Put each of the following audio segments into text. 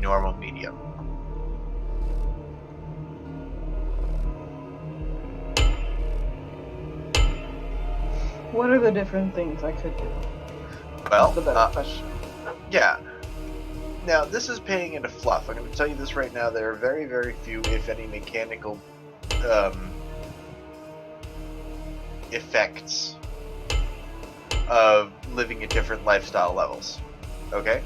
normal medium. What are the different things I could do? Well, That's the better question. Yeah. Now, this is paying into fluff. I'm going to tell you this right now. There are very, very few, if any, mechanical effects of living at different lifestyle levels. Okay?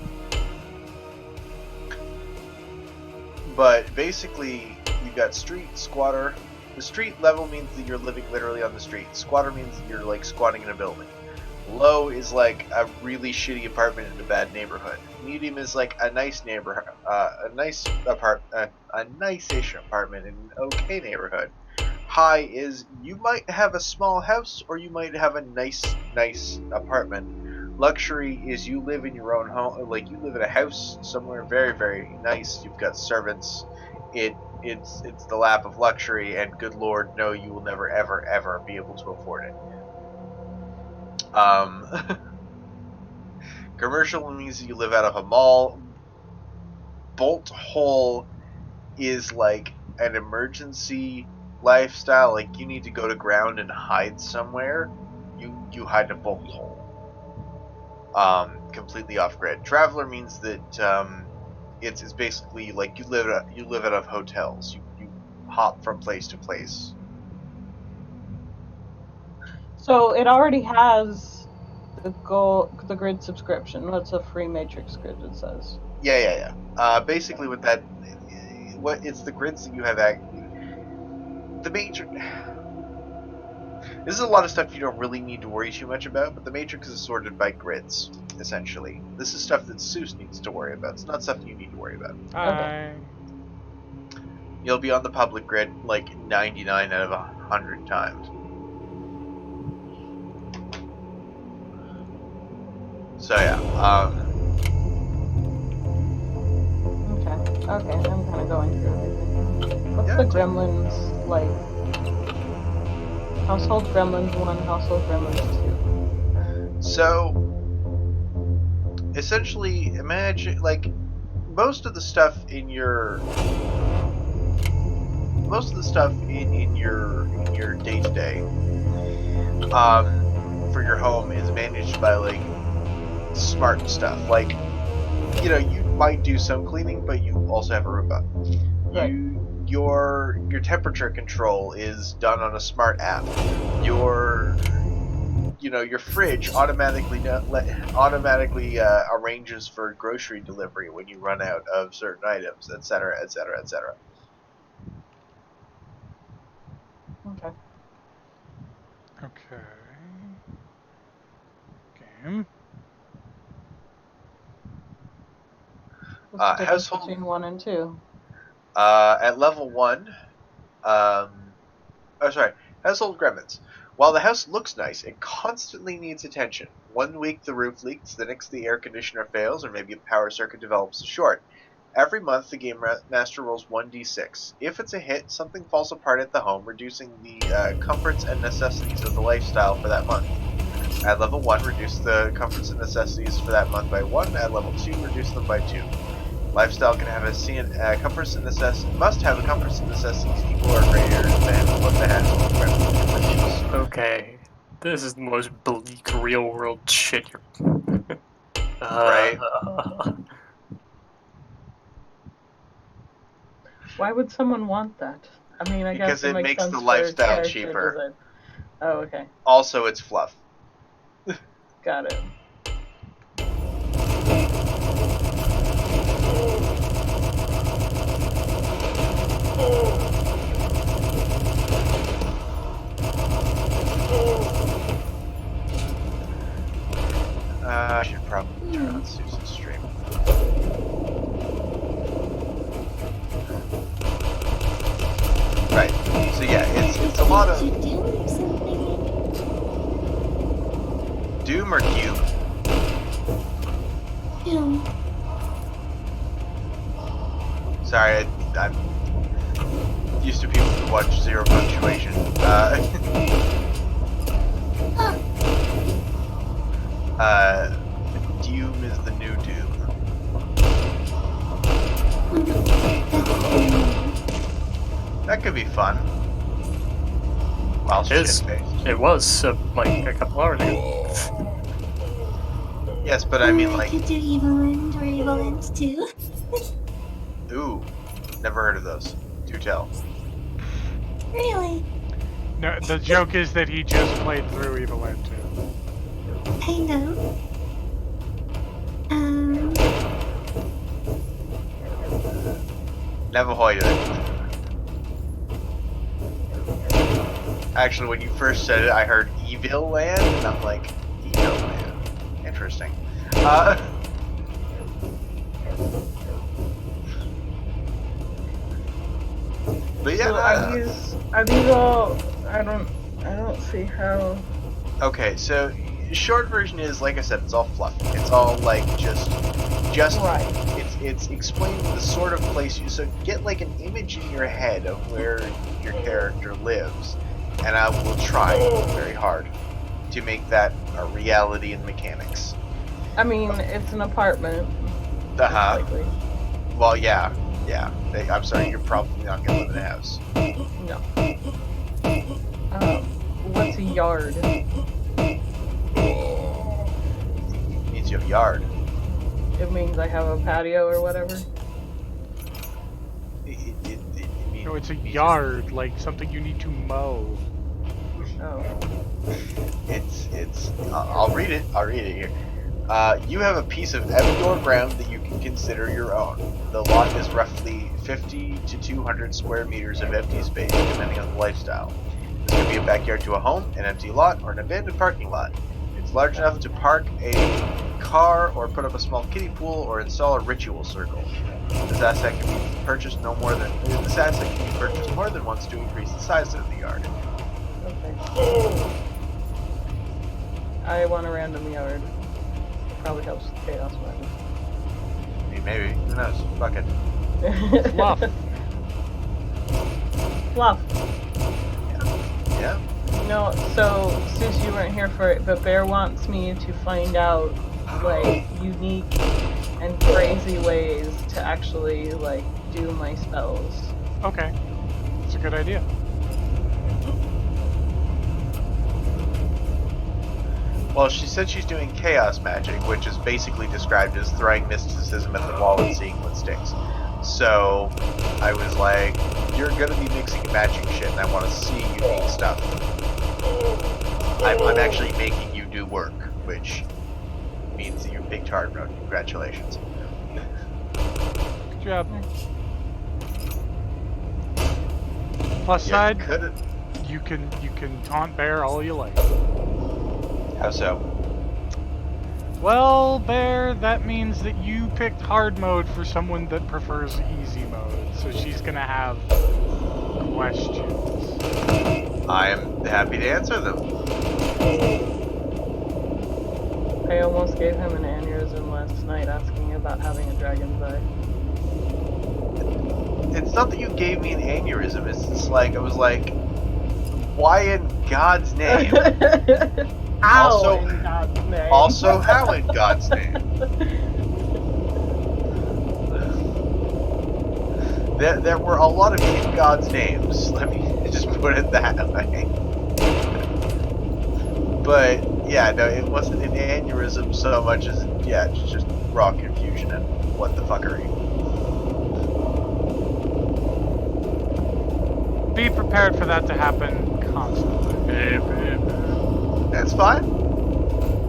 But basically, you've got street, squatter. The street level means that you're living literally on the street. Squatter means that you're like squatting in a building. Low is like a really shitty apartment in a bad neighborhood. Medium is like a nice neighborhood, a nice a nice-ish apartment in an okay neighborhood. High is you might have a small house or you might have a nice apartment. Luxury is you live in your own home, like you live in a house somewhere very, very nice. You've got servants. It's the lap of luxury, and good lord, no, you will never ever be able to afford it. Commercial means you live out of a mall. Bolt hole is like an emergency lifestyle. Like you need to go to ground and hide somewhere. You hide in a bolt hole. Completely off grid. Traveler means that it's basically like you live out of hotels. You hop from place to place. So it already has the grid subscription. That's a free matrix grid, it says. Yeah. Basically, with that, it's the grids that you have. The matrix. This is a lot of stuff you don't really need to worry too much about, but the matrix is sorted by grids, essentially. This is stuff that Seuss needs to worry about. It's not stuff you need to worry about. Okay. You'll be on the public grid like 99 out of 100 times. So yeah, Okay, I'm kind of going through everything. What's the Gremlins like? Household Gremlins 1, Household Gremlins 2. So, essentially, imagine, like, most of the stuff in your day-to-day, for your home is managed by, like, smart stuff. Like, you know, you might do some cleaning, but you also have a Roomba. Right. Your temperature control is done on a smart app. Your fridge automatically arranges for grocery delivery when you run out of certain items, etc., etc., etc. Okay. Okay. Game. What's the difference Household between 1 and 2? at level 1. Household gremlins. While the house looks nice, it constantly needs attention. 1 week the roof leaks, the next the air conditioner fails, or maybe a power circuit develops a short. Every month the game master rolls 1d6. If it's a hit, something falls apart at the home, reducing the comforts and necessities of the lifestyle for that month. At level 1, reduce the comforts and necessities for that month by 1. At level 2, reduce them by 2. Lifestyle can have comforts and necessities must have a comforts and necessities equal or greater than what the household requires. Okay, this is the most bleak real world shit. Right? Why would someone want that? I mean, I Because guess it makes sense the for lifestyle character cheaper. design. Oh, okay. Also, it's fluff. Got it. I should probably turn on Susan's stream. Right. So yeah, it's a lot of Doom or Cube. Doom. Sorry, I'm used to people who watch Zero Punctuation. Doom is the new Doom. That could be fun. While shit-faced. It was like a couple hours ago. Yes, but I mean, I like, could do Evil End or Evil End 2. ooh, never heard of those. Do tell. Really? No, the joke is that he just played through Evil End 2. I know. Never heard of it. Actually, when you first said it, I heard Evil Land, and I'm like, Evil Land. Interesting. But yeah. So are these all? I don't see how. Okay, so short version is, like I said, it's all fluffy. It's all like just Right. It's explaining the sort of place you. So get like an image in your head of where your character lives, and I will try very hard to make that a reality in mechanics. I mean, it's an apartment. Uh-huh. Likely. Well, yeah. I'm sorry, you're probably not gonna live in a house. No. What's a yard? Means you have a yard. It means I have a patio or whatever. It means, No, it's a yard, like something you need to mow. Oh. I'll read it. I'll read it here. You have a piece of outdoor ground that you can consider your own. The lot is roughly 50 to 200 square meters of empty space, depending on the lifestyle. This could be a backyard to a home, an empty lot, or an abandoned parking lot. It's large enough to park a car, or put up a small kiddie pool, or install a ritual circle. This asset can be purchased more than once to increase the size of the yard. Okay. I want a random yard. It probably helps with chaos magic. I mean, maybe. Who knows? Fuck it. Fluff. Fluff. Yeah. No, so since you weren't here for it, but Bear wants me to find out like unique and crazy ways to actually like do my spells. Okay. That's a good idea. Well, she said she's doing chaos magic, which is basically described as throwing mysticism at the wall and seeing what sticks. So, I was like, you're gonna be mixing and matching shit, and I want to see unique stuff. I'm actually making you do work, which means that you picked hard road. Congratulations. Good job. Plus Yeah, side, you could've- you can taunt Bear all you like. How so? Well, Bear, that means that you picked hard mode for someone that prefers easy mode, so she's gonna have questions. I am happy to answer them. I almost gave him an aneurysm last night asking about having a dragon's eye. It's not that you gave me an aneurysm, it's just like, I was like, why in God's name? How Also- in God's name? Also, how in God's name? There were a lot of in God's names. Let me just put it that way. But yeah, no, it wasn't an aneurysm so much as it's just raw confusion and what the fuckery. Be prepared for that to happen constantly. That's fine.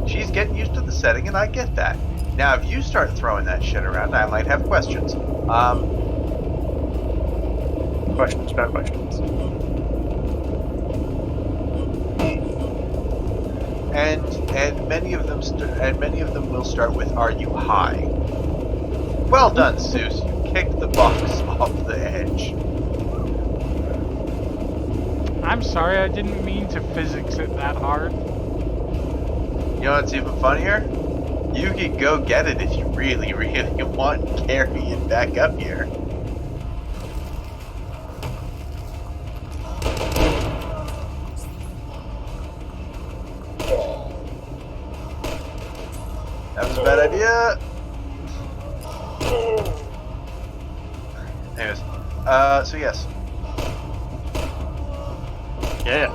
She's getting used to the setting, and I get that. Now, if you start throwing that shit around, I might have questions. Questions about questions. And many of them will start with, "Are you high?" Well done, Seuss. You kicked the box off the edge. I'm sorry, I didn't mean to physics it that hard. You know what's even funnier? You can go get it if you really, really want and carry it back up here. That was a bad idea. Anyways, so yes. Yeah.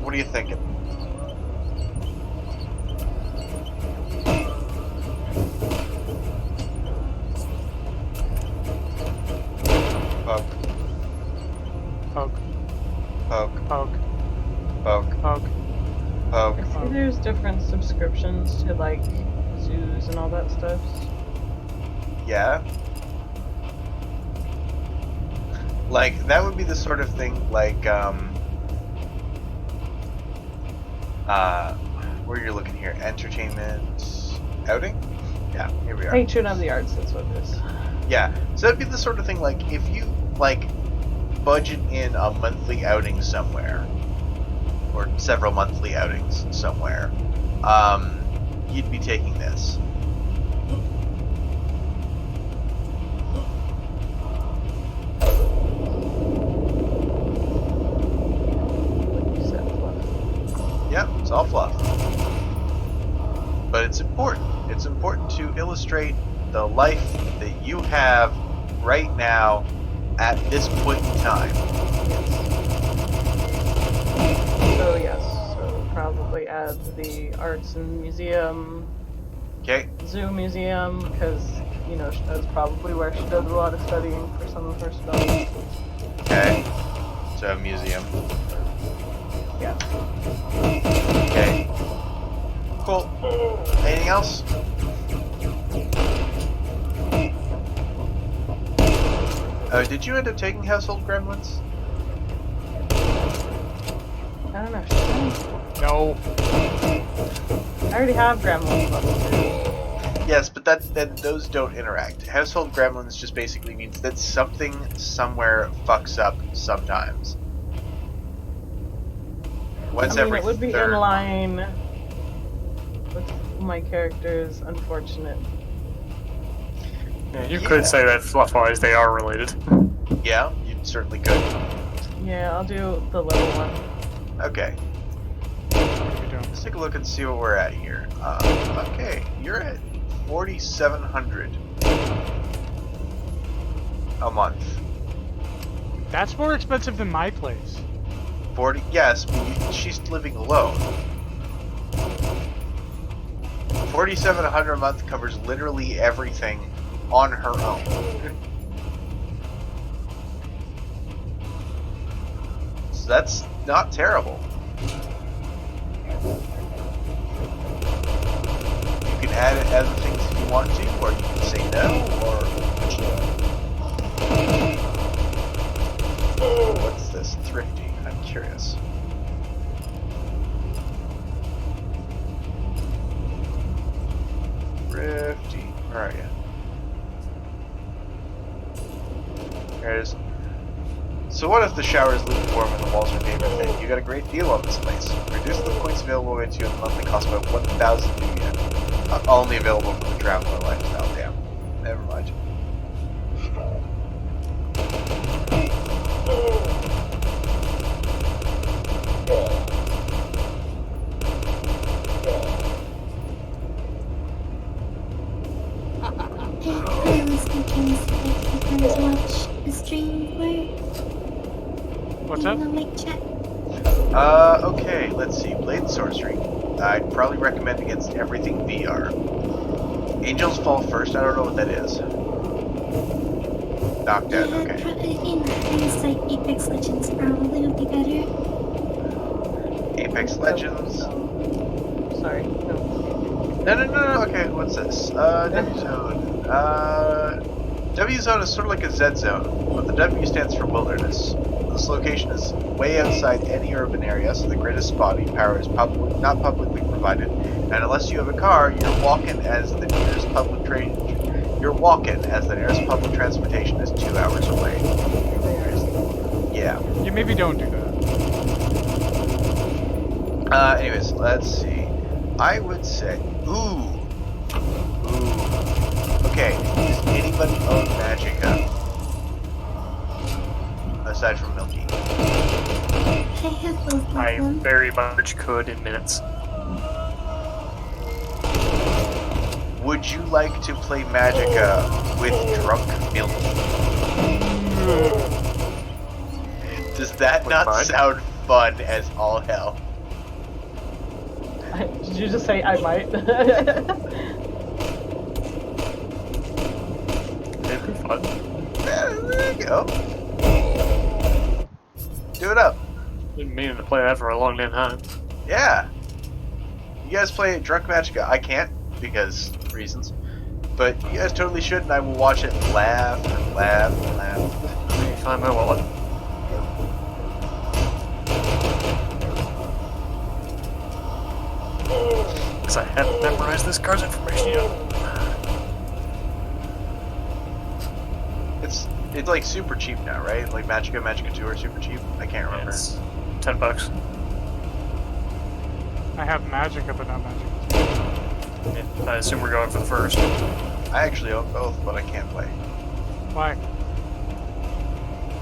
What are you thinking? Poke, Poke, poke, poke, poke, poke. poke. I see there's different subscriptions to like zoos and all that stuff. Yeah. Like, that would be the sort of thing like, where you're looking here. Entertainment outing? Yeah, here we are. Patron of the arts, that's what it is. Yeah. So that'd be the sort of thing like if you like budget in a monthly outing somewhere, or several monthly outings somewhere, you'd be taking this. Like you said, fluff. Yep, it's all fluff. But it's important. It's important to illustrate the life that you have right now at this point in time. So yes, so probably add the arts and museum, Okay? zoo museum, because you know that's probably where she does a lot of studying for some of her spells. Okay. So, museum. Yeah. Okay. Cool. Anything else? Did you end up taking Household Gremlins? I don't know. Should I? No. I already have Gremlins level 2. Yes, but then those don't interact. Household Gremlins just basically means that something somewhere fucks up sometimes. Once I mean, every it would be third in line with my character's unfortunate. Yeah, you could say that fluff-wise they are related. Yeah, you certainly could. Yeah, I'll do the level 1. Okay, What are we doing? let's take a look and see what we're at here. Okay, you're at 4,700 a month. That's more expensive than my place. 40, yes, but she's living alone. 4,700 a month covers literally everything on her own. So that's not terrible. You can add other things if you want to, or you can say no, or what's this? Thrifty. I'm curious. Thrifty. Where are you? There it is. So what if the shower is lukewarm and the walls are paper thin? You got a great deal on this place. Reduce the points available to you at the monthly cost by 1,000 new yen. Only available for the traveler lifestyle. Damn. Never mind. I was thinking if you guys watch the stream for What's up? in the mic chat. Okay, let's see. Blade Sorcery. I'd probably recommend against everything VR. Angels Fall First, I don't know what that is. Knocked out, okay. In things like Apex Legends probably would be better. Apex Legends. Sorry. No. No, okay, what's this? W Zone. W Zone is sort of like a Z Zone, but the W stands for Wilderness. This location is way outside any urban area, so the grid is spotty, power is not publicly provided, and unless you have a car, you're walking as the nearest public transportation is 2 hours away. Yeah. You maybe don't do that. Anyways, let's see. I would say, ooh. Okay, does anybody own Magicka? Aside from Milky. I have both of I them. very much could in minutes. Would you like to play Magicka with drunk Milky? Does that Wouldn't not mind. sound fun as all hell? Did you just say I might? It'd be fun. There you go. Do it up. Been meaning to play that for a long damn time. Yeah. You guys play Drunk Magicka. I can't because reasons. But you guys totally should, and I will watch it and laugh and laugh and laugh. Let me find my wallet. Because I haven't memorized this card's information yet. It's like super cheap now, right? Like Magicka, Magicka 2 are super cheap. I can't remember. It's $10. I have Magicka, but not Magicka. Yeah, I assume we're going for the first. I actually own both, but I can't play. Why?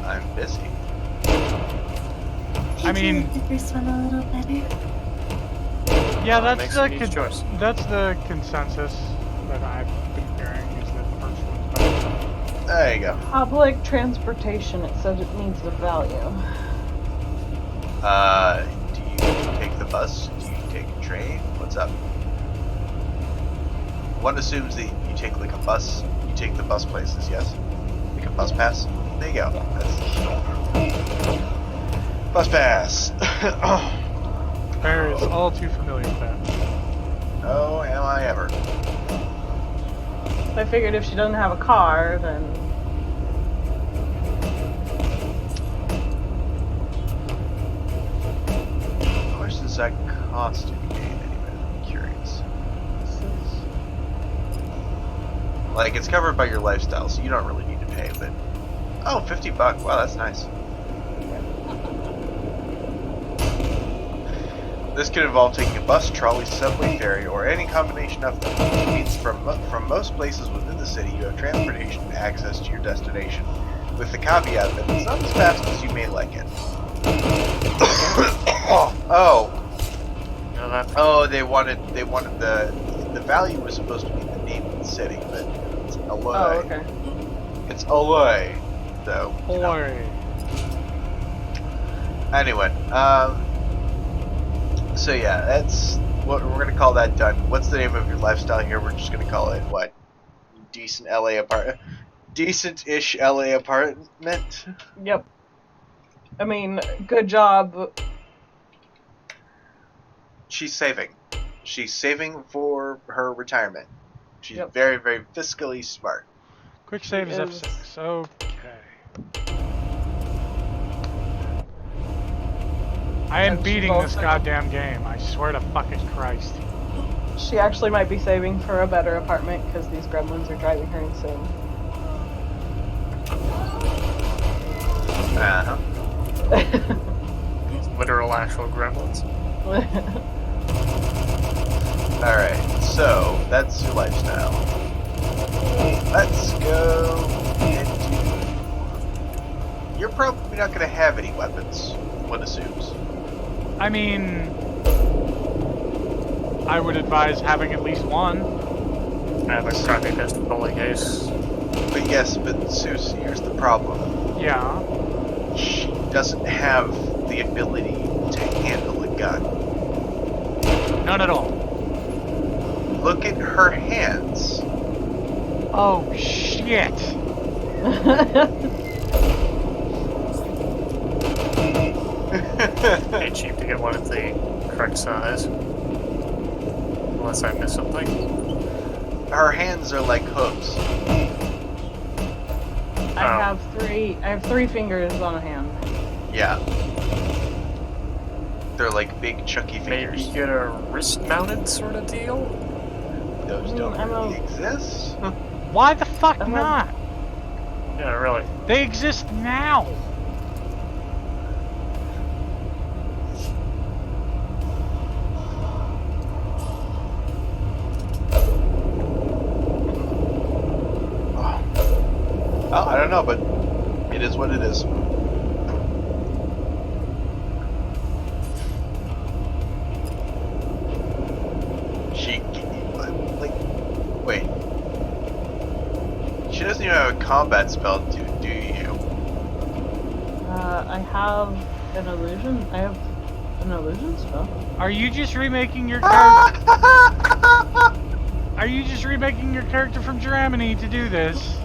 I'm busy. I mean- like the first one a little better. Yeah, that's makes the an easy choice. that's the consensus that I've been hearing is that the first one's better. There you go. Public transportation, it says it needs the value. Do you take the bus? Do you take a train? What's up? One assumes that you take like a bus. You take the bus places, yes? Like a bus pass? There you go. That's... Bus pass! Bear is all too familiar with that. Oh, am I ever. I figured if she doesn't have a car, then How much does that cost in game anyway? I'm curious. Like, it's covered by your lifestyle, so you don't really need to pay, but... Oh, $50. Wow, that's nice. This could involve taking a bus, trolley, subway, ferry, or any combination of them. It means from most places within the city, you have transportation and access to your destination, with the caveat that it's not as fast as you may like it. Oh, they wanted the value was supposed to be the name of the city, but it's a lie. oh, okay. It's a lie, though. you know. Boy. Anyway, so yeah, that's what we're gonna call that done. What's the name of your lifestyle here? We're just gonna call it what? Decent-ish LA apartment. Yep. I mean, good job. She's saving. She's saving for her retirement. She's Yep. very, very fiscally smart. Quick save is Is- F6. Okay. I am And she's beating this also- goddamn game. I swear to fucking Christ. She actually might be saving for a better apartment because these gremlins are driving her insane. Uh-huh. Literal actual gremlins. Alright, so that's your lifestyle. Let's go into... You're probably not going to have any weapons, one assumes. I mean, I would advise having at least one. I have a crappy pistol in case. But yes, but Seuss, here's the problem. Yeah. She doesn't have the ability to handle a gun. None at all. Look at her hands. Oh, shit. Ain't cheap to get one of the correct size. Unless I miss something. Her hands are like hooves. I have three fingers on a hand. Yeah. They're like big chunky fingers. Maybe get a wrist mounted sort of deal? Those don't I'm really exist. Why the fuck I'm not? Yeah, really. They exist now. Oh, I don't know, but it is what it is. combat spell, do you? I have an illusion. I have an illusion spell. Are you just remaking your character? Are you just remaking your character from Germany to do this?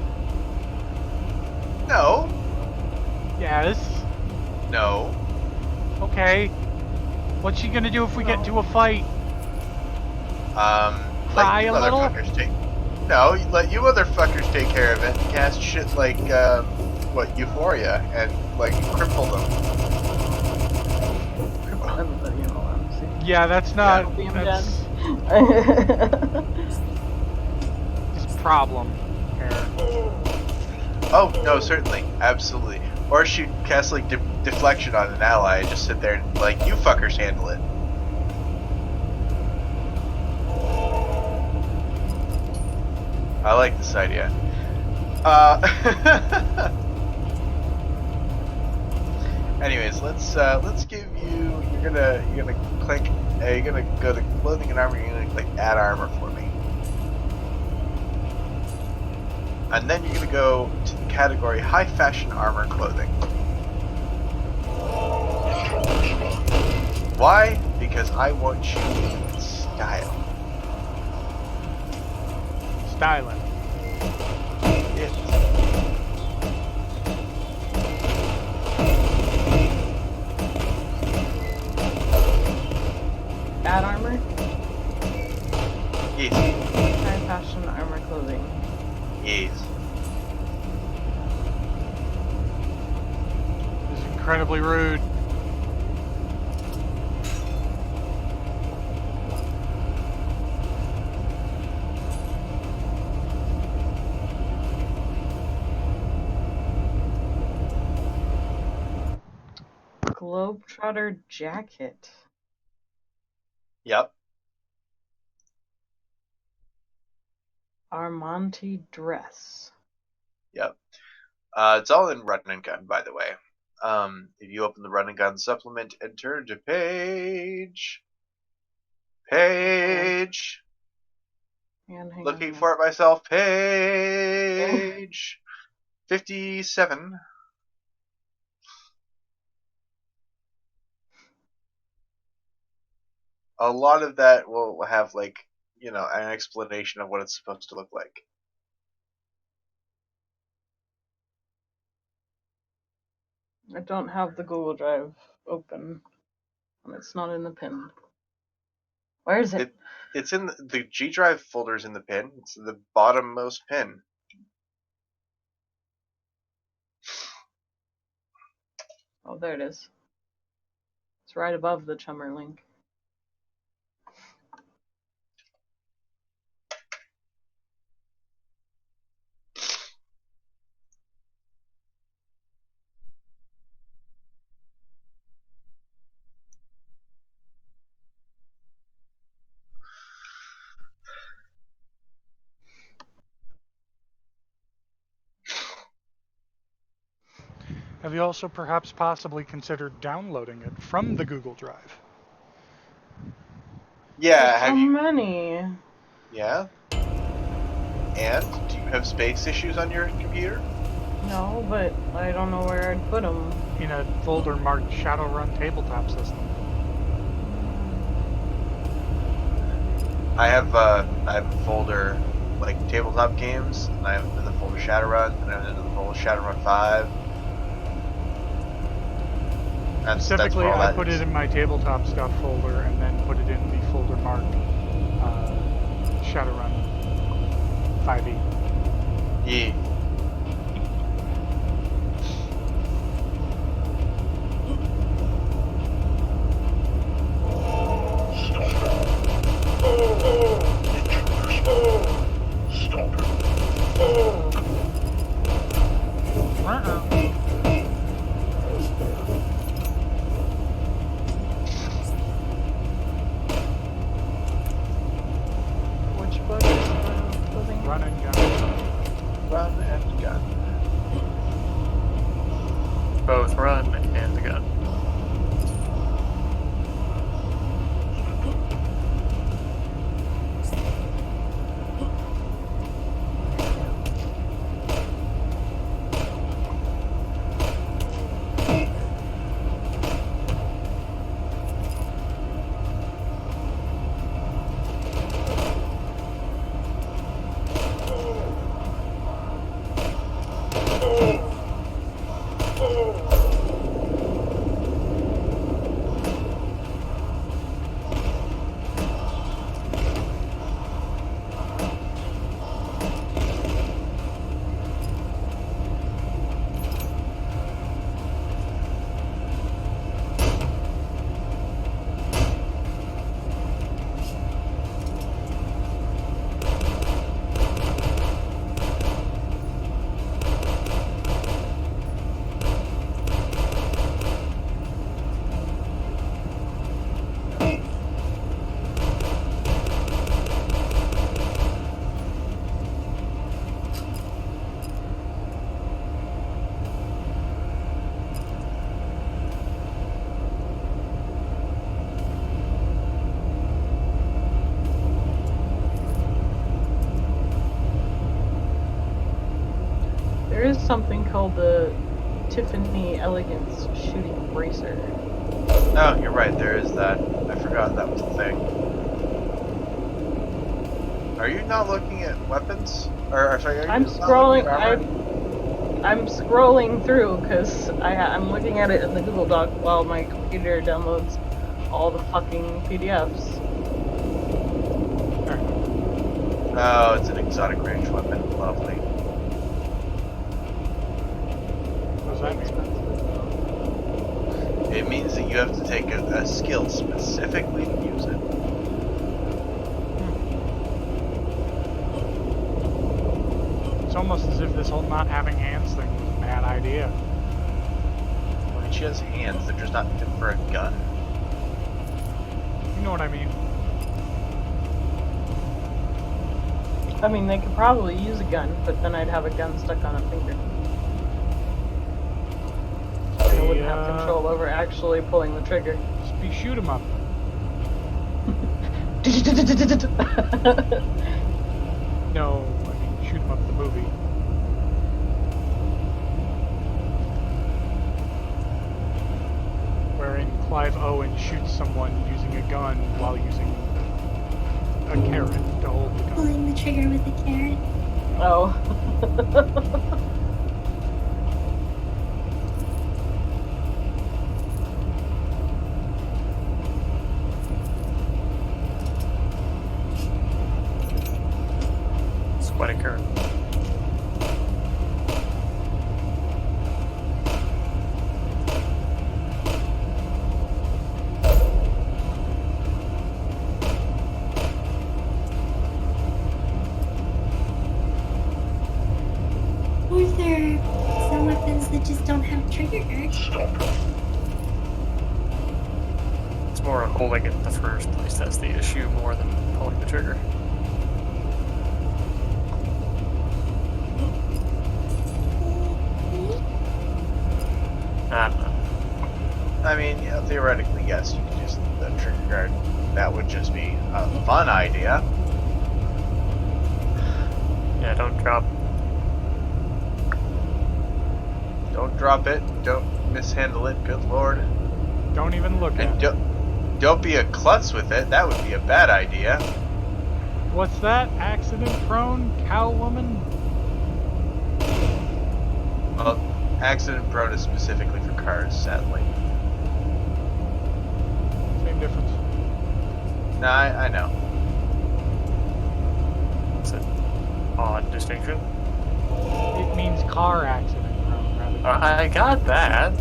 No. Yes. No. Okay. What's she gonna do if we get to a fight? Cry Let you a little? motherfuckers take. No, let you motherfuckers take care of it. And cast shit like what Euphoria and like cripple them. Cripple everybody in all honesty. Yeah, that's not. Beam That's dead. his problem here. Oh no, certainly, absolutely. Or she cast like deflection on an ally and just sit there and like you fuckers handle it. I like this idea. Anyways, let's give you. You're gonna click. You're gonna go to clothing and armor. You're gonna click add armor for me, and then you're gonna go to the category high fashion armor clothing. Why? Because I want you in style. Styling. It. Bad armor? Yes. High fashion armor clothing. Yes. This is incredibly rude. Globetrotter jacket. Yep. Armante dress. Yep. It's all in Run and Gun, by the way. If you open the Run and Gun supplement and turn to page. And hang Looking on. for it myself. Page 57. A lot of that will have like, an explanation of what it's supposed to look like. I don't have the Google Drive open. And it's not in the pin. Where is it? It's in the G Drive folder's in the pin. It's the bottommost pin. Oh, there it is. It's right above the Chummer link. Have you also perhaps possibly considered downloading it from the Google Drive? Yeah, There's so have you? many. Yeah. And do you have space issues on your computer? No, but I don't know where I'd put them. In a folder marked Shadowrun Tabletop System. I have a folder like tabletop games, and I have another folder Shadowrun, and I have another folder Shadowrun 5. Specifically, that's I put it in my tabletop stuff folder and then put it in the folder marked Shadowrun 5e. Yeah. Which book is the clothing? Run and gun. Run and gun. Both run and gun. There is something called the Tiffany Elegance Shooting Bracer. Oh, you're right, there is that. I forgot that was the thing. Are you not looking at weapons? Or sorry, are you I'm not scrolling. looking at armor? I'm scrolling through because I'm looking at it in the Google Doc while my computer downloads all the fucking PDFs. Oh, it's an exotic range weapon. Lovely. What does that mean? It means that you have to take a skill specifically to use it. It's almost as if this whole not having hands thing was a bad idea. I mean, she has hands, they're just not fit for a gun. You know what I mean? I mean, they could probably use a gun, but then I'd have a gun stuck on a finger. I wouldn't have control over actually pulling the trigger. Just be shoot 'em up. No, I mean shoot 'em up the movie. Wherein Clive Owen shoots someone using a gun while using a carrot to hold the gun. Pulling the trigger with the carrot. Oh. Sweaty carrot. Or there are some weapons that just don't have trigger. It's more holding it in the first place that's the issue more than pulling the trigger. I don't know. I mean, yeah, theoretically, yes, you could use the trigger guard. That would just be a fun idea. Yeah, don't drop. Don't drop it. Don't mishandle it. Good lord. Don't even look And at it. don't be a klutz with it. That would be a bad idea. What's that? Accident prone? Cow woman? Well, accident prone is specifically for cars, sadly. Same difference. No, I know. It's an odd distinction. It means car accident prone rather than I got that.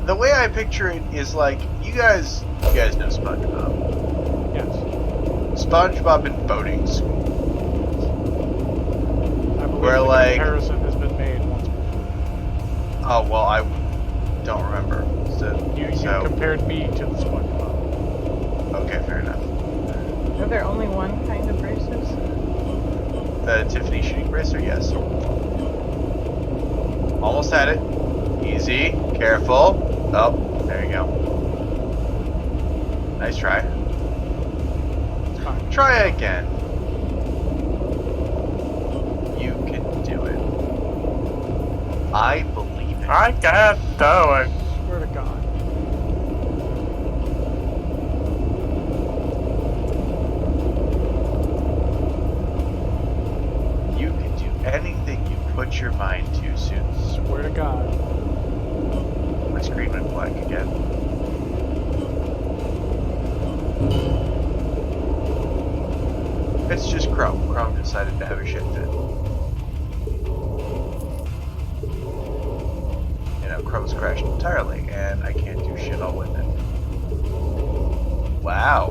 The way I picture it is like you guys know SpongeBob. yes. SpongeBob in boating school. I believe Where, the like- comparison has been made once before. Oh well, I don't remember. You So compared me to the SpongeBob. okay, fair enough. Are there only one kind of braces? The Tiffany shooting bracer, yes. Almost had it. Easy, careful. Oh, there you go. Nice try. It's fine. Try again. You can do it. I believe it. I can't do it. Swear to God. You can do anything you put your mind to, Suits. Swear God. My screen went blank again. It's just Chrome. Chrome decided to have a shit fit. You know, Chrome's crashed entirely, and I can't do shit all with it. Wow.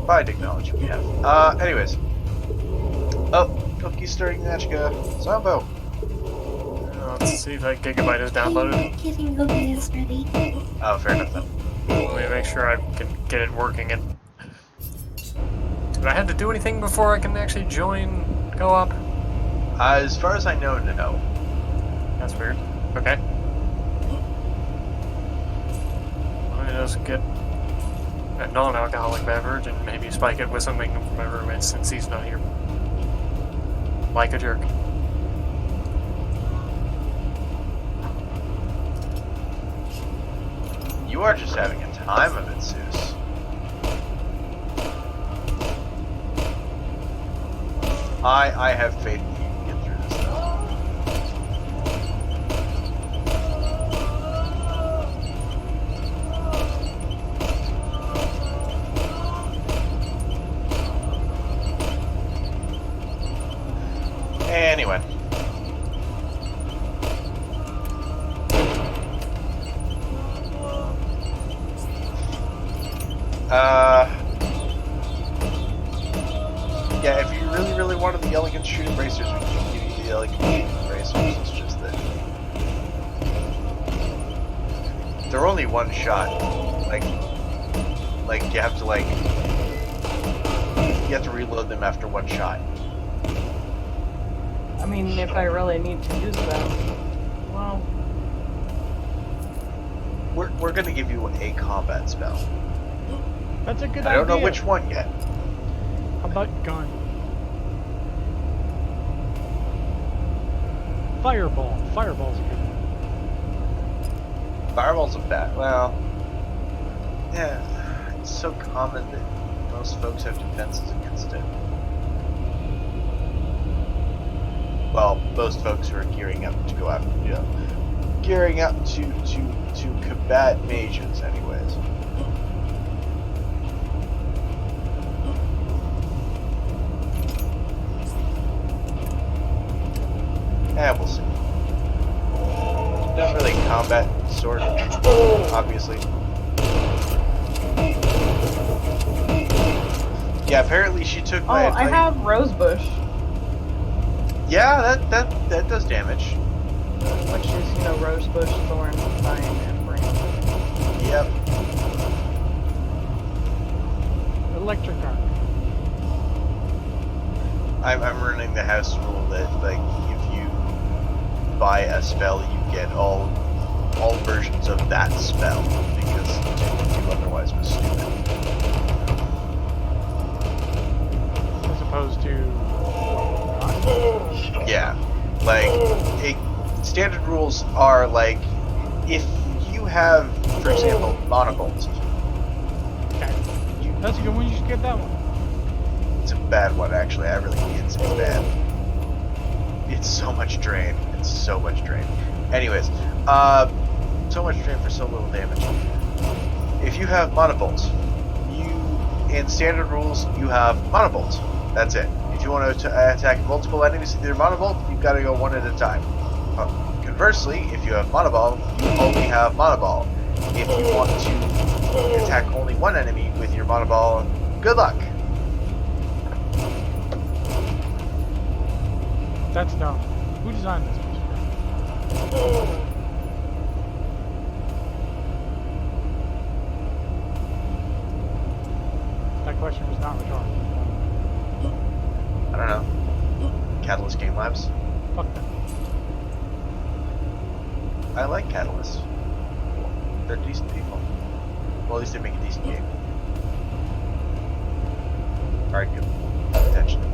Fine technology we have. Anyways. Oh, Cookie's starting Nachka. Zombo. Let's see if that gigabyte is downloaded. Getting cookies ready. Oh, fair enough then. Let me make sure I can get it working. And do I have to do anything before I can actually join co-op? As far as I know, no. That's weird. Okay. Let me just get a non-alcoholic beverage and maybe spike it with something from my roommate since he's not here. Like a jerk. You are just having a time of it, Zeus. I have faith that you can get through this though. Anyway. Yeah, if you really wanted the elegant shooting bracers, we can give you the elegant shooting bracers. It's just that they're only one shot. Like you have to reload them after one shot. I mean, if I really need to use them, well, We're gonna give you a combat spell. That's a good I idea. don't know which one yet. How about gun? Fireball. Fireball's a good one. Fireball's a bad. Well, yeah, it's so common that most folks have defenses against it. Well, most folks who are gearing up to go out, gearing up to combat mages, anyways. Yeah, we'll see. Not really combat sword, obviously. Yeah, apparently she took my. I have Rosebush, Yeah, that does damage. which is, Rosebush, Thorn, Vine, and Branch. Yep. Electric arc. I'm running the house rule that if you buy a spell, you get all versions of that spell because to otherwise was stupid. As opposed to... Yeah, standard rules are if you have, for example, monobolt. Okay. That's a good one. You should get that one. It's a bad one, actually. It's bad. It's so much drain. It's so much drain. Anyways, so much drain for so little damage. If you have monobolt, in standard rules, you have monobolt. That's it. If you want to attack multiple enemies with your monobolt, you've got to go one at a time. Conversely, if you have monoball, you only have monoball. If you want to attack only one enemy with your monoball, good luck. That's dumb. Who designed this piece of crap? That question was not rhetorical. I don't know. Catalyst Game Labs. Fuck them. I like Catalyst. They're decent people. Well, at least they make a decent game. Alright, good. Potentially.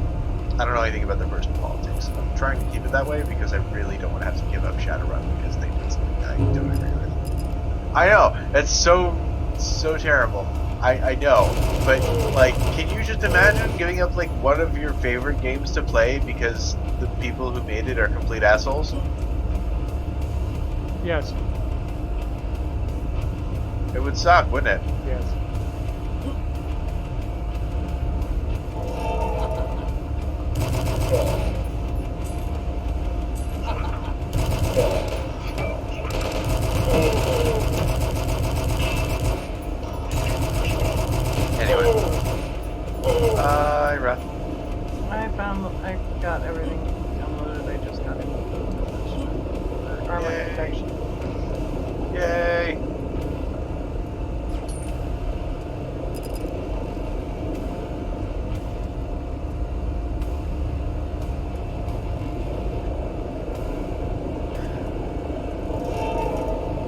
I don't know anything about their personal politics. I'm trying to keep it that way because I really don't want to have to give up Shadowrun because they did something I don't agree with. I know! That's so terrible. I know, but like, can you just imagine giving up like one of your favorite games to play because the people who made it are complete assholes? Yes. It would suck, wouldn't it? Yes. Anyway. Ira. I got everything downloaded. I just got it. Armor Yay. protection. Yay!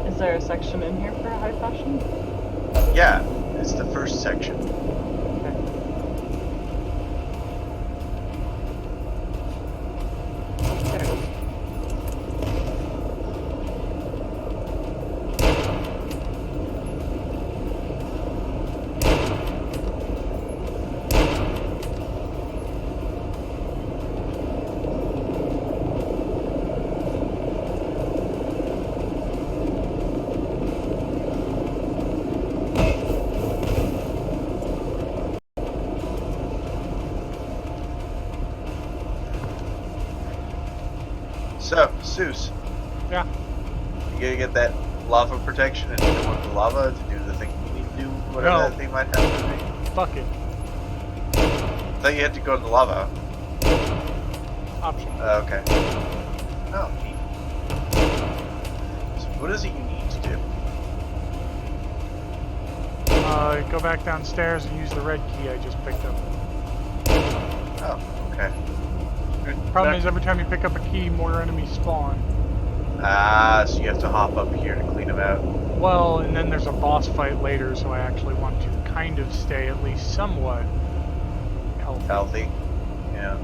Is there a section in here for high fashion? Yeah, it's the first section. Okay. There it is. So, Seuss, Yeah. you gotta get that lava protection and go with the lava to do the thing you need to do, whatever No. that thing might have to be. Fuck it. I thought you had to go in the lava. Option. Okay. Oh, neat. So what is it you need to do? Go back downstairs and use the red key I just picked up. Oh, okay. Problem is, every time you pick up a key, more enemies spawn. Ah, so you have to hop up here to clean them out. Well, and then there's a boss fight later, so I actually want to kind of stay at least somewhat healthy. Healthy. Yeah.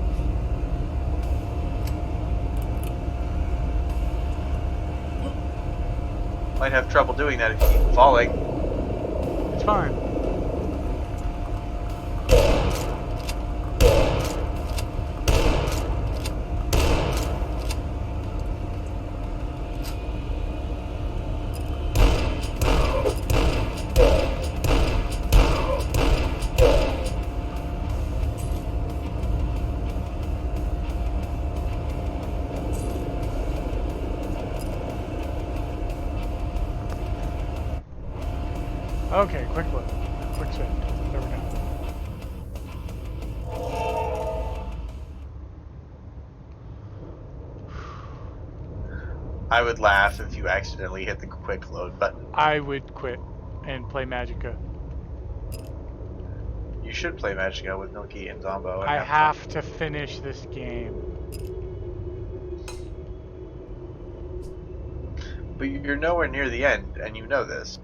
Might have trouble doing that if you keep falling. It's fine. Okay, quick look. Quick save. There we go. I would laugh if you accidentally hit the quick load button. I would quit and play Magicka. You should play Magicka with Milky and Zombo. And I fun. have to finish this game. But you're nowhere near the end, and you know this.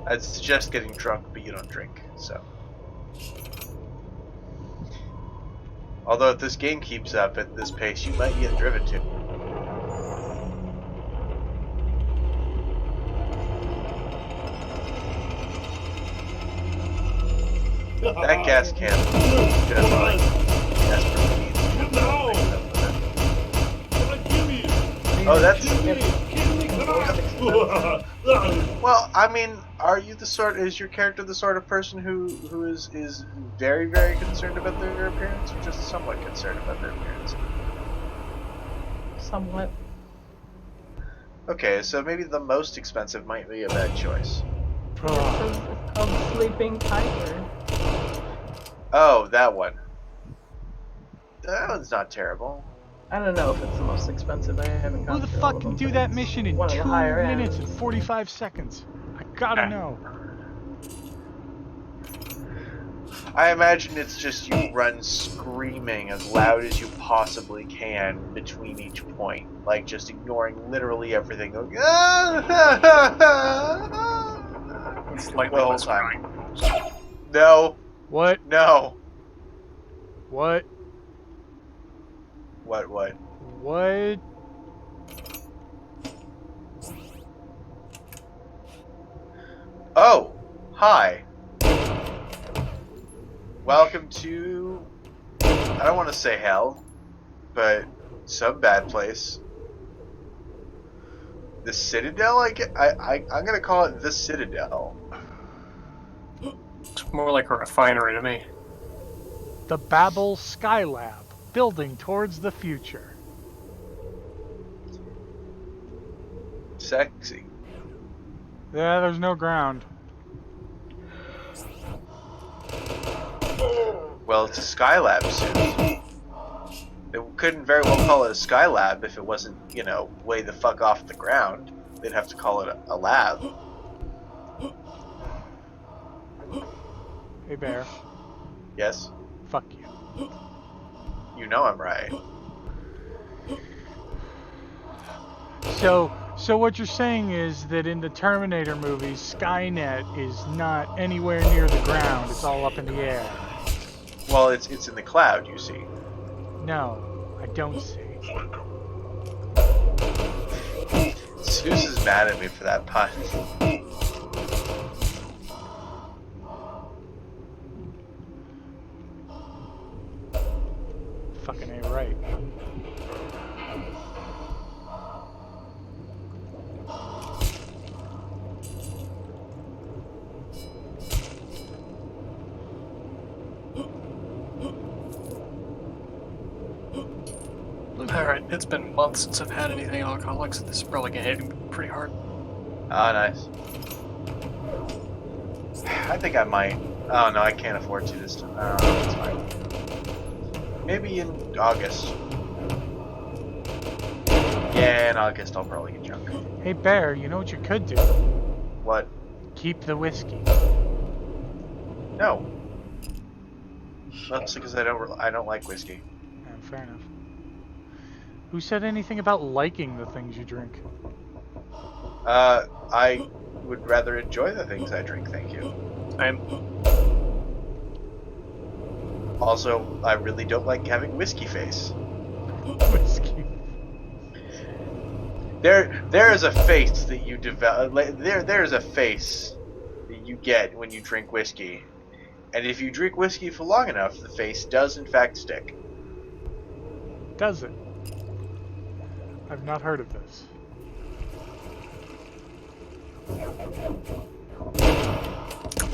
I'd suggest getting drunk, but you don't drink, so. Although if this game keeps up at this pace, you might get driven to. That gas can is just like desperately needs to do something. Oh, that's. Well, I mean, are you the sort? Is your character the sort of person who is very, very concerned about their appearance, or just somewhat concerned about their appearance? Somewhat. Okay, so maybe the most expensive might be a bad choice. It's called Sleeping Tiger. Oh, that one. That one's not terrible. I don't know if it's the most expensive. I haven't Who gone the through all fuck of can them, do but that it's mission in one of the 2 higher minutes ends. and 45 seconds? I gotta know. I imagine it's just you run screaming as loud as you possibly can between each point, like just ignoring literally everything. Going, It's like the whole time. No, What? no. What? What? What? Oh, hi. Welcome to, I don't want to say hell, but some bad place. The Citadel, I'm gonna call it the Citadel. It's more like a refinery to me. The Babel Skylab, building towards the future. Sexy. Yeah, there's no ground. Well, it's a Skylab suit. They couldn't very well call it a Skylab if it wasn't, you know, way the fuck off the ground. They'd have to call it a lab. Hey, Bear. Yes? Fuck you. You know I'm right. So what you're saying is that in the Terminator movies, Skynet is not anywhere near the ground. It's all up in the air. Well, it's in the cloud, you see. No, I don't see. Zeus is mad at me for that pun. Fucking A right. Alright, it's been months since I've had anything alcoholic, so this is probably gonna hit me pretty hard. Ah, nice. I think I might. Oh no, I can't afford to this time. Oh, that's fine. Maybe in August. Yeah, in August I'll probably get drunk. Hey, Bear, you know what you could do? What? Keep the whiskey. No. Mostly because I don't like whiskey. Yeah, fair enough. Who said anything about liking the things you drink? I would rather enjoy the things I drink, thank you. Also, I really don't like having whiskey face. Whiskey. There is a face that you develop. There is a face that you get when you drink whiskey, and if you drink whiskey for long enough, the face does in fact stick. Does it? I've not heard of this.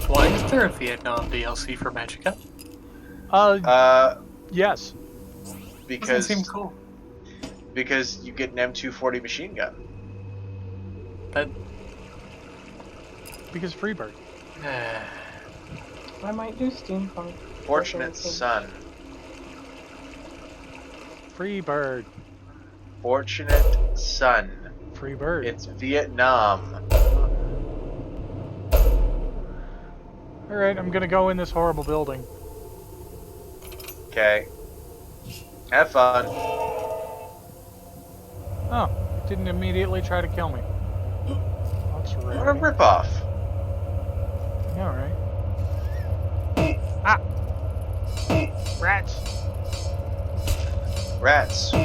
Why is there a Vietnam DLC for Magicka? Yes. Because Doesn't seem cool. because you get an M240 machine gun. That Because Freebird. I might do steampunk. Fortunate son. Freebird. Fortunate son. Freebird. It's Vietnam. Alright, I'm gonna go in this horrible building. Okay. Have fun. Oh, it didn't immediately try to kill me. That's rare. What a ripoff. Yeah, right. Ah! Rats!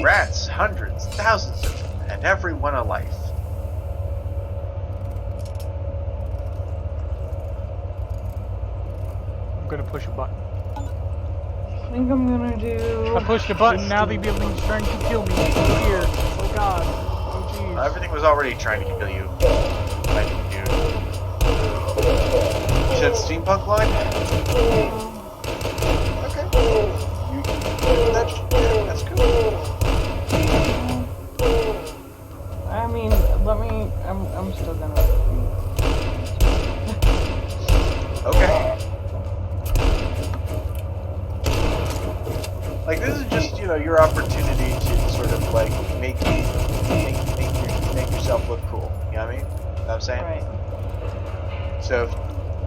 Rats, hundreds, thousands of them, and every one a life. I'm gonna push a button. I think I'm gonna do. I pushed a button, now the building's trying to kill me. Oh dear. Oh god. Oh jeez. Everything was already trying to kill you. Thank you. You said steampunk line? Okay. That's cool. I mean, I'm still gonna. Okay. Like, this is just, you know, your opportunity to sort of, like, make yourself look cool. You know what I mean? You know what I'm saying? Right. So,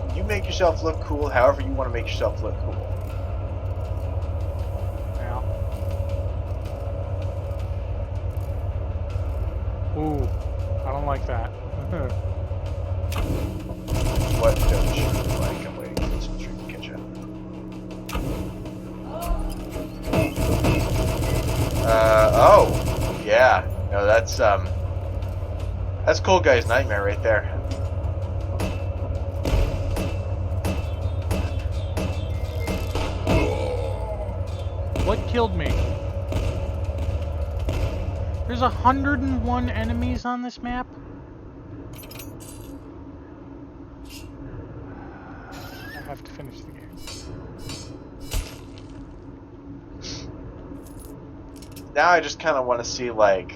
if you make yourself look cool however you want to make yourself look cool. Yeah. Ooh, I don't like that. What don't you like? I'm waiting for this drink to catch up. That's Cool Guy's nightmare right there. What killed me? There's 101 enemies on this map? I have to finish the game. Now I just kind of want to see, like...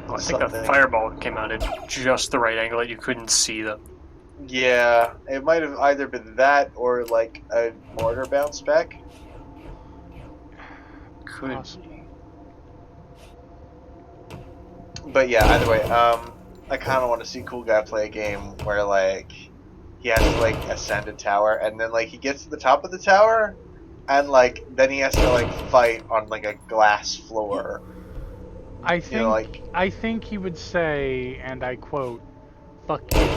I think the fireball came out at just the right angle that you couldn't see them. Yeah, it might have either been that or, like, a mortar bounce back. Could Possible. But yeah, either way, I kind of want to see Cool Guy play a game where, like, he has to, like, ascend a tower, and then, like, he gets to the top of the tower, and, like, then he has to, like, fight on, like, a glass floor. I think, You know, like... I think he would say, and I quote, "Fuck you."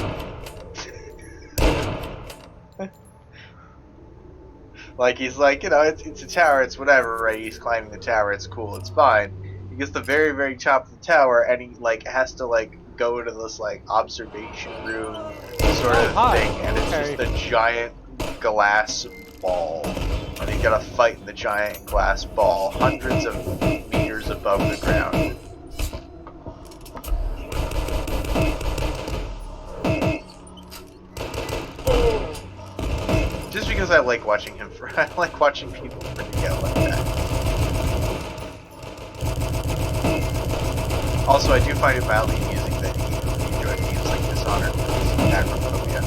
Like, he's like, you know, it's a tower, it's whatever, right? He's climbing the tower, it's cool, it's fine. He gets to the very, very top of the tower, and he, like, has to, like, go to this, like, observation room sort of thing, and it's just a giant glass ball. And you gotta fight in the giant glass ball, hundreds of meters above the ground. Just because I like watching him, I like watching people freaking out like that. Also, I do find it mildly amusing that he enjoyed games like Dishonored and Acrophobia.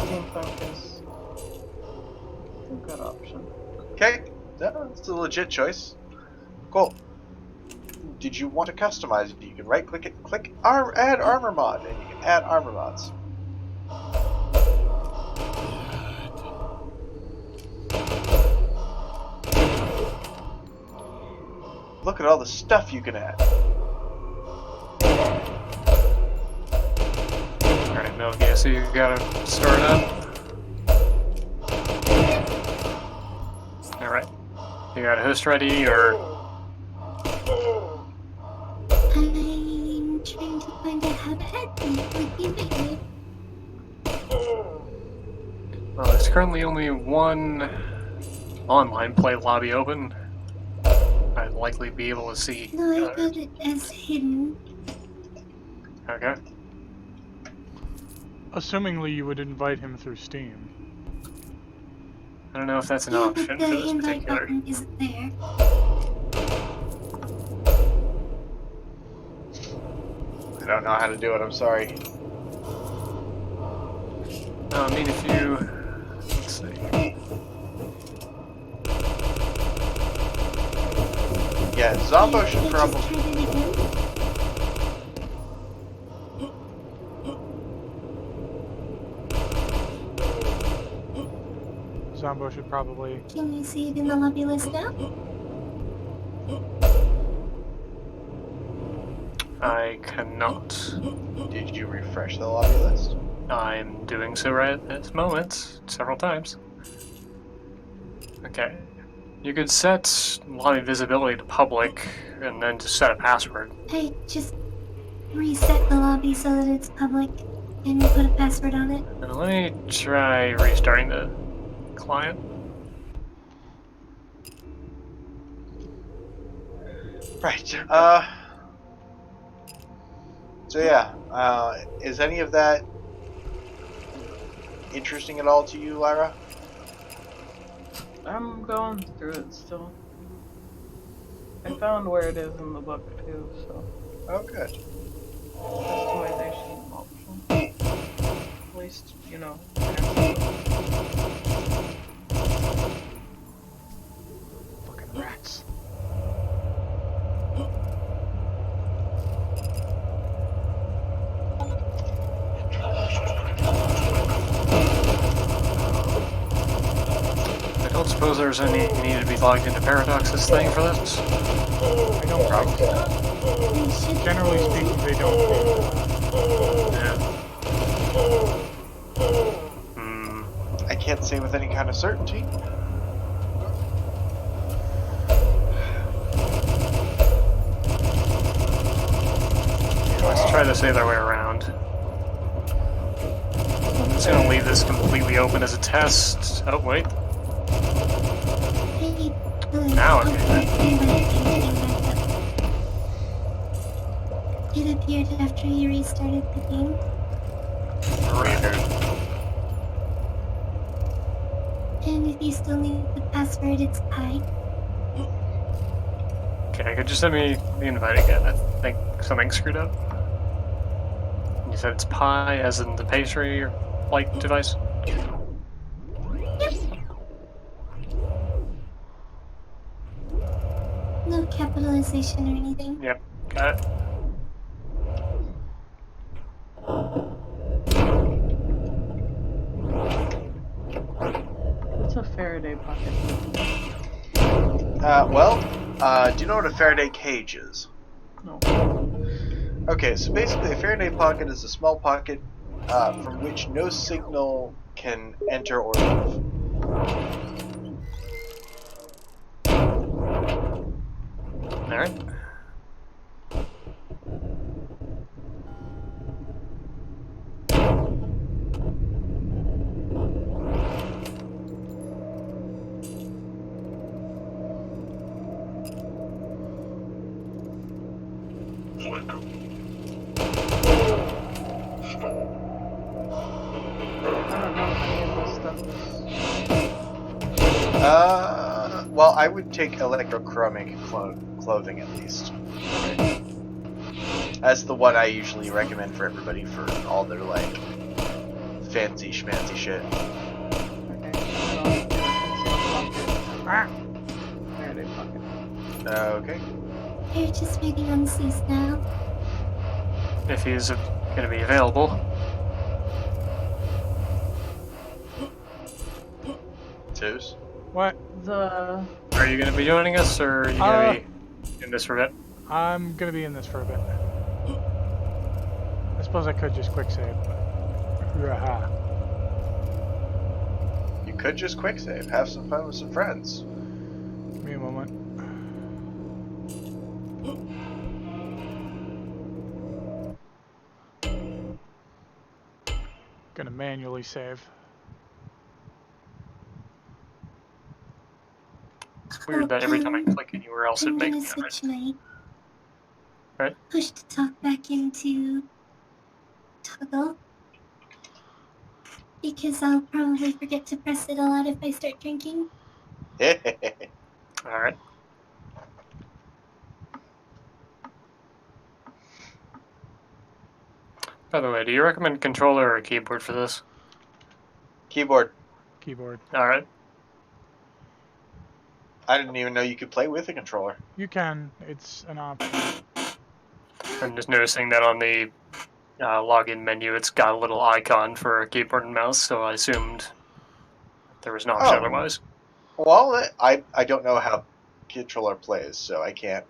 Steampunk is a good option. Okay, that's a legit choice. Cool. Did you want to customize it? You can right click it, click add armor mod, and you can add armor mods. Look at all the stuff you can add. Alright, no, yeah, so you gotta start up. Alright. You got a host ready, or... I'm trying to find out how to add things with you lately. Well, there's currently only one online play lobby open. I'd likely be able to see. No, I got it as hidden. Okay. Assumingly, you would invite him through Steam. I don't know if that's an Yeah, option but for the this invite particular. button isn't there. I don't know how to do it, I'm sorry. No, I mean if you... Let's see. Yeah, Zombo should Just probably... tried it again. Zombo should probably... Can you see it in the lobby list now? I cannot. Did you refresh the lobby list? I'm doing so right at this moment, several times. Okay. You could set lobby visibility to public, and then just set a password. I just reset the lobby so that it's public and put a password on it. And let me try restarting the client. Right, so yeah, is any of that interesting at all to you, Lyra? I'm going through it still. I found where it is in the book too, so Oh, good. customization option. At least, you know. Fucking rats. I don't suppose there's any need to be logged into Paradox's thing for this? I don't probably. They should Generally speaking, they don't. Yeah. Hmm. I can't say with any kind of certainty. try this the other way around. I'm just gonna leave this completely open as a test. Oh, wait. Hey, Now I'm It appeared after you restarted the game. Weird. And if you still need the password, it's pi. Okay, could you send me the invite again? I think something screwed up. You said it's pi, as in the pastry or like device? No capitalization or anything. Yep, got it. What's a Faraday pocket? Do you know what a Faraday cage is? No. Okay, so basically a Faraday pocket is a small pocket from which no signal can enter or leave. Alright. I don't know if any of this stuff is. Well, I would take electrochromic clothing at least. That's the one I usually recommend for everybody for all their like fancy schmancy shit. Okay, so I'll do a concealed pocket. Faraday pocket. Okay. We're just waiting on Cease now. If he's gonna be available. Twos. What? The Are you gonna be joining us, or are you gonna be in this for a bit? I'm gonna be in this for a bit. I suppose I could just quick save, but... Raha. You could just quick save, have some fun with some friends. Give me a moment. Gonna manually save. Weird that every time I click anywhere else it I'm gonna makes switch it. my Right? push to talk back into toggle. Because I'll probably forget to press it a lot if I start drinking. Alright. By the way, do you recommend controller or keyboard for this? Keyboard. Keyboard. Alright. I didn't even know you could play with a controller. You can. It's an option. I'm just noticing that on the login menu it's got a little icon for a keyboard and mouse, so I assumed there was an option Oh. otherwise. Well, I don't know how controller plays, so I can't